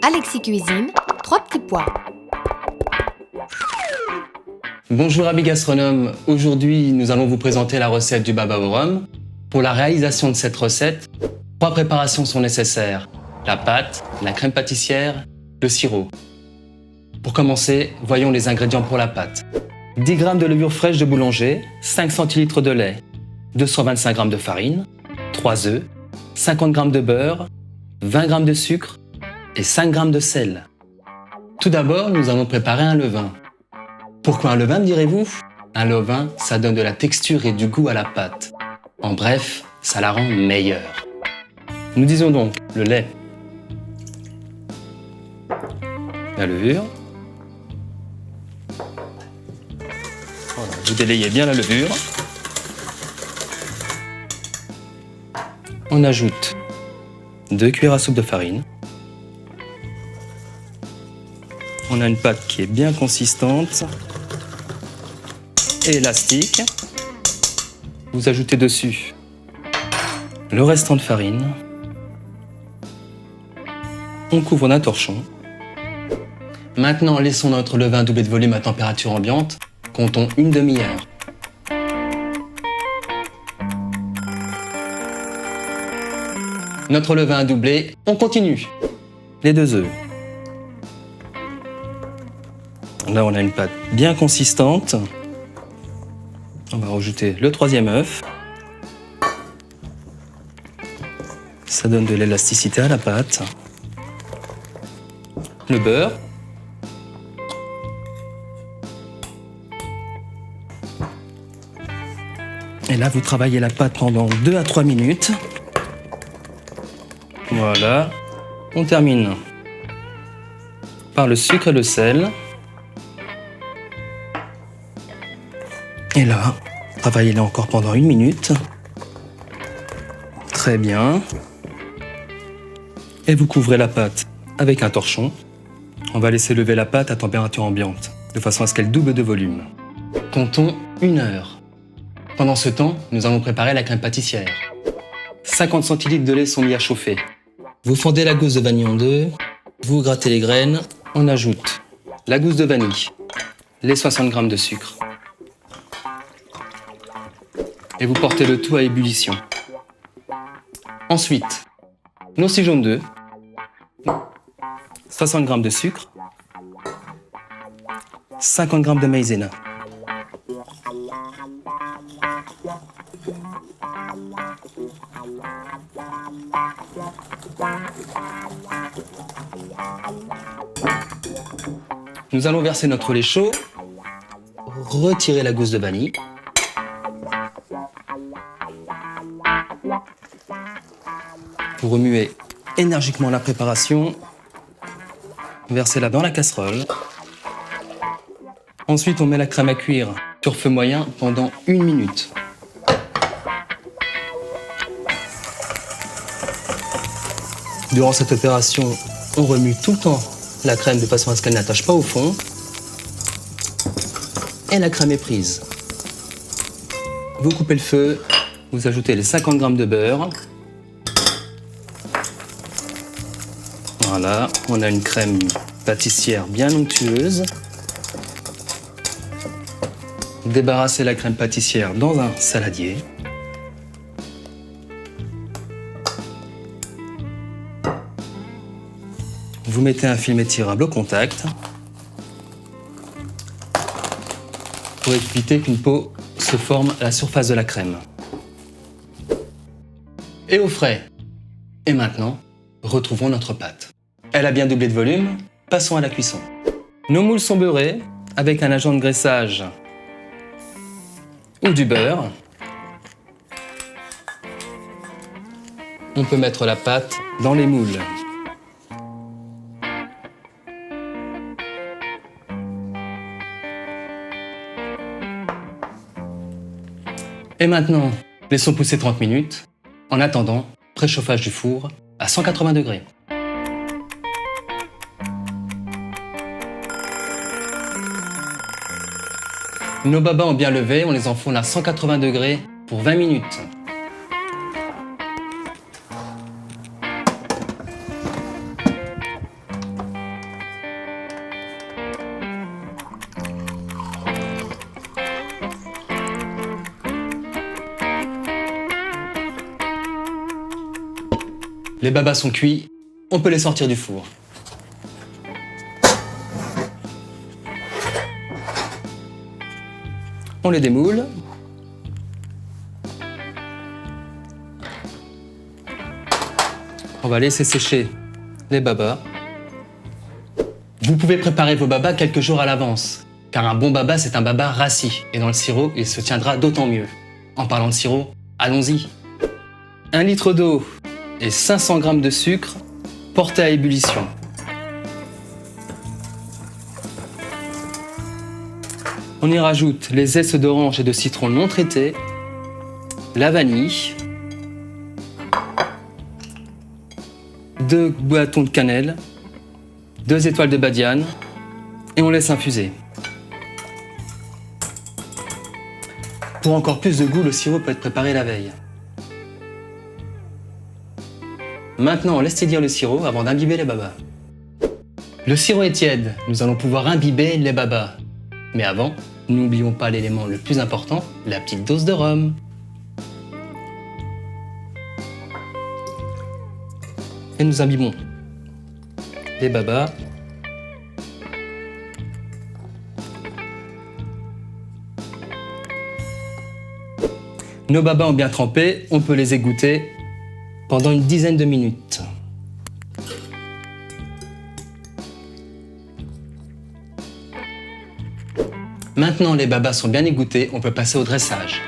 Alexis Cuisine, 3 petits pois. Bonjour amis gastronomes, aujourd'hui nous allons vous présenter la recette du baba au rhum. Pour la réalisation de cette recette, 3 préparations sont nécessaires. La pâte, la crème pâtissière, le sirop. Pour commencer, voyons les ingrédients pour la pâte. 10 g de levure fraîche de boulanger, 5 centilitres de lait, 225 g de farine, 3 œufs, 50 g de beurre, 20 g de sucre et 5 g de sel. Tout d'abord, nous allons préparer un levain. Pourquoi un levain, me direz-vous? Un levain, ça donne de la texture et du goût à la pâte. En bref, ça la rend meilleure. Nous disons donc le lait, la levure. Voilà, vous délayez bien la levure. On ajoute 2 cuillères à soupe de farine. On a une pâte qui est bien consistante et élastique. Vous ajoutez dessus le restant de farine. On couvre d'un torchon. Maintenant, laissons notre levain doubler de volume à température ambiante. Comptons une demi-heure. Notre levain a doublé, on continue. Les 2 œufs. Là, on a une pâte bien consistante. On va rajouter le 3e œuf. Ça donne de l'élasticité à la pâte. Le beurre. Et là, vous travaillez la pâte pendant 2 à 3 minutes. Voilà. On termine par le sucre et le sel. Et là, travaillez-la encore pendant 1 minute. Très bien. Et vous couvrez la pâte avec un torchon. On va laisser lever la pâte à température ambiante, de façon à ce qu'elle double de volume. Comptons 1 heure. Pendant ce temps, nous allons préparer la crème pâtissière. 50 centilitres de lait sont mis à chauffer. Vous fondez la gousse de vanille en 2, vous grattez les graines, on ajoute la gousse de vanille, les 60 g de sucre. Et vous portez le tout à ébullition. Ensuite, nos 6 jaunes d'œufs, 60 g de sucre, 50 g de maïzena. Nous allons verser notre lait chaud, retirer la gousse de vanille. Vous remuez énergiquement la préparation, versez-la dans la casserole. Ensuite, on met la crème à cuire sur feu moyen pendant 1 minute. Durant cette opération, on remue tout le temps la crème de façon à ce qu'elle n'attache pas au fond. Et la crème est prise. Vous coupez le feu, vous ajoutez les 50 g de beurre. Voilà, on a une crème pâtissière bien onctueuse. Débarrassez la crème pâtissière dans un saladier. Vous mettez un film étirable au contact pour éviter qu'une peau se forme à la surface de la crème. Et au frais. Et maintenant, retrouvons notre pâte. Elle a bien doublé de volume, passons à la cuisson. Nos moules sont beurrés avec un agent de graissage ou du beurre. On peut mettre la pâte dans les moules. Et maintenant, laissons pousser 30 minutes. En attendant, préchauffage du four à 180 degrés. Nos babas ont bien levé, on les enfourne à 180 degrés pour 20 minutes. Les babas sont cuits, on peut les sortir du four. On les démoule. On va laisser sécher les babas. Vous pouvez préparer vos babas quelques jours à l'avance, car un bon baba, c'est un baba rassis, et dans le sirop, il se tiendra d'autant mieux. En parlant de sirop, allons-y. 1 litre d'eau et 500 g de sucre portés à ébullition. On y rajoute les zestes d'orange et de citron non traités, la vanille, 2 bâtons de cannelle, 2 étoiles de badiane et on laisse infuser. Pour encore plus de goût, le sirop peut être préparé la veille. Maintenant, on laisse tiédir le sirop avant d'imbiber les babas. Le sirop est tiède, nous allons pouvoir imbiber les babas. Mais avant, n'oublions pas l'élément le plus important, la petite dose de rhum. Et nous imbibons les babas. Nos babas ont bien trempé, on peut les égoutter pendant une dizaine de minutes. Maintenant les babas sont bien égouttés, on peut passer au dressage.